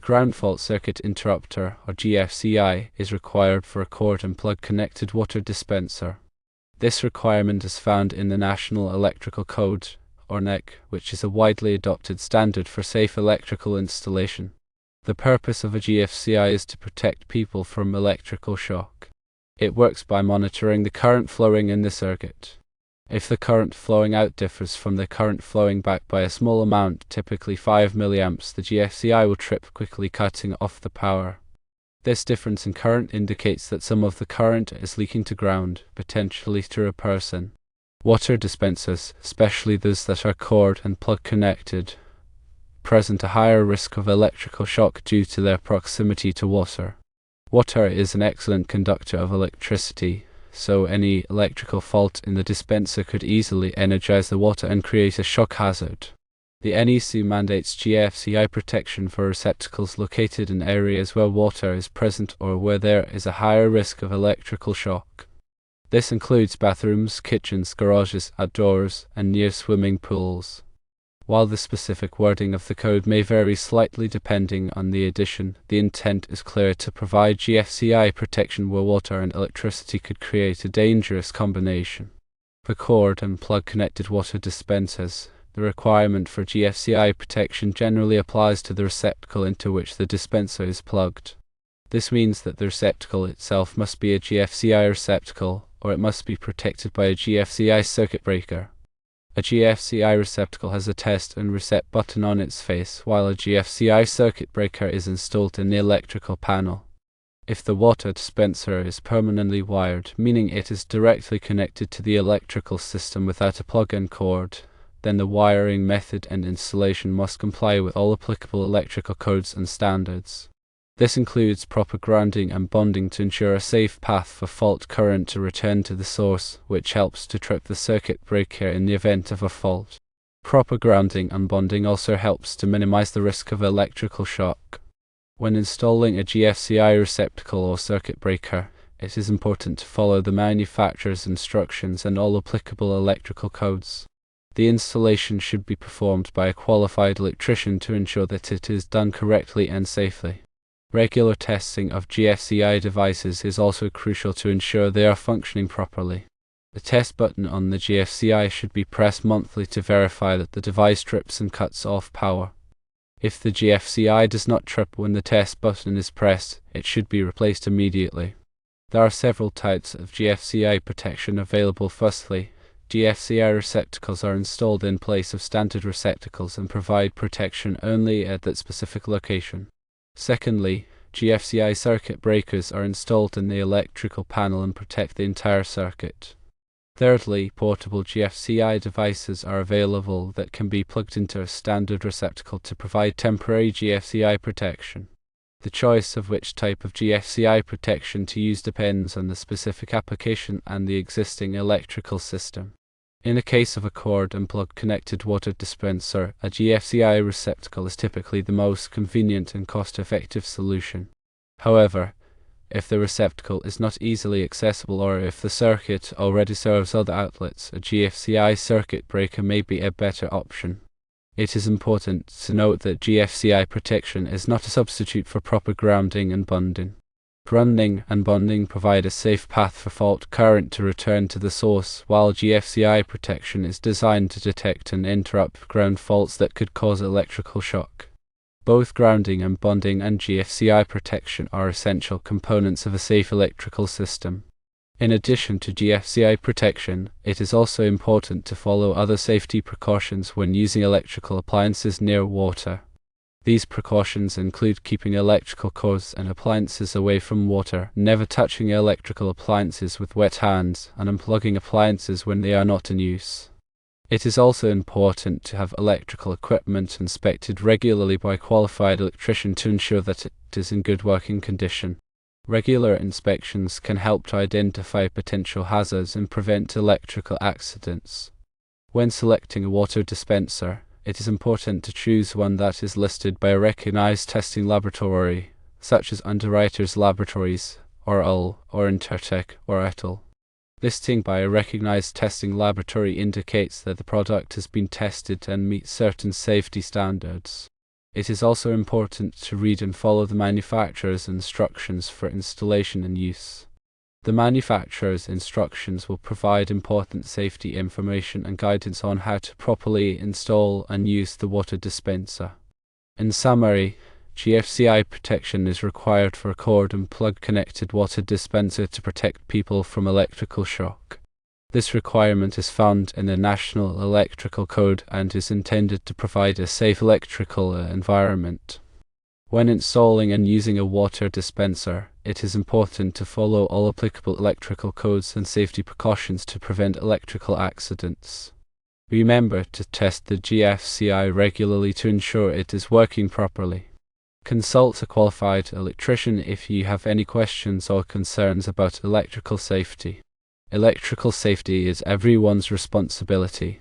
ground fault circuit interrupter, or GFCI, is required for a cord and plug connected water dispenser. This requirement is found in the National Electrical Code, or NEC, which is a widely adopted standard for safe electrical installation. The purpose of a GFCI is to protect people from electrical shock. It works by monitoring the current flowing in the circuit. If the current flowing out differs from the current flowing back by a small amount, typically 5 mA, the GFCI will trip, quickly cutting off the power. This difference in current indicates that some of the current is leaking to ground, potentially through a person. Water dispensers, especially those that are cord and plug connected, present a higher risk of electrical shock due to their proximity to water. Water is an excellent conductor of electricity, so any electrical fault in the dispenser could easily energize the water and create a shock hazard. The NEC mandates GFCI protection for receptacles located in areas where water is present or where there is a higher risk of electrical shock. This includes bathrooms, kitchens, garages, outdoors, and near swimming pools. While the specific wording of the code may vary slightly depending on the edition, the intent is clear to provide GFCI protection where water and electricity could create a dangerous combination. For cord and plug connected water dispensers, the requirement for GFCI protection generally applies to the receptacle into which the dispenser is plugged. This means that the receptacle itself must be a GFCI receptacle, or it must be protected by a GFCI circuit breaker. A GFCI receptacle has a test and reset button on its face, while a GFCI circuit breaker is installed in the electrical panel. If the water dispenser is permanently wired, meaning it is directly connected to the electrical system without a plug-in cord, then the wiring method and installation must comply with all applicable electrical codes and standards. This includes proper grounding and bonding to ensure a safe path for fault current to return to the source, which helps to trip the circuit breaker in the event of a fault. Proper grounding and bonding also helps to minimize the risk of electrical shock. When installing a GFCI receptacle or circuit breaker, it is important to follow the manufacturer's instructions and all applicable electrical codes. The installation should be performed by a qualified electrician to ensure that it is done correctly and safely. Regular testing of GFCI devices is also crucial to ensure they are functioning properly. The test button on the GFCI should be pressed monthly to verify that the device trips and cuts off power. If the GFCI does not trip when the test button is pressed, it should be replaced immediately. There are several types of GFCI protection available. Firstly, GFCI receptacles are installed in place of standard receptacles and provide protection only at that specific location. Secondly, GFCI circuit breakers are installed in the electrical panel and protect the entire circuit. Thirdly, portable GFCI devices are available that can be plugged into a standard receptacle to provide temporary GFCI protection. The choice of which type of GFCI protection to use depends on the specific application and the existing electrical system. In the case of a cord and plug connected water dispenser, a GFCI receptacle is typically the most convenient and cost-effective solution. However, if the receptacle is not easily accessible or if the circuit already serves other outlets, a GFCI circuit breaker may be a better option. It is important to note that GFCI protection is not a substitute for proper grounding and bonding. Grounding and bonding provide a safe path for fault current to return to the source, while GFCI protection is designed to detect and interrupt ground faults that could cause electrical shock. Both grounding and bonding and GFCI protection are essential components of a safe electrical system. In addition to GFCI protection, it is also important to follow other safety precautions when using electrical appliances near water. These precautions include keeping electrical cords and appliances away from water, never touching electrical appliances with wet hands, and unplugging appliances when they are not in use. It is also important to have electrical equipment inspected regularly by a qualified electrician to ensure that it is in good working condition. Regular inspections can help to identify potential hazards and prevent electrical accidents. When selecting a water dispenser, it is important to choose one that is listed by a recognized testing laboratory, such as Underwriters Laboratories, or UL, or Intertek, or ETL. Listing by a recognized testing laboratory indicates that the product has been tested and meets certain safety standards. It is also important to read and follow the manufacturer's instructions for installation and use. The manufacturer's instructions will provide important safety information and guidance on how to properly install and use the water dispenser. In summary, GFCI protection is required for a cord and plug connected water dispenser to protect people from electrical shock. This requirement is found in the National Electrical Code and is intended to provide a safe electrical environment. When installing and using a water dispenser, it is important to follow all applicable electrical codes and safety precautions to prevent electrical accidents. Remember to test the GFCI regularly to ensure it is working properly. Consult a qualified electrician if you have any questions or concerns about electrical safety. Electrical safety is everyone's responsibility.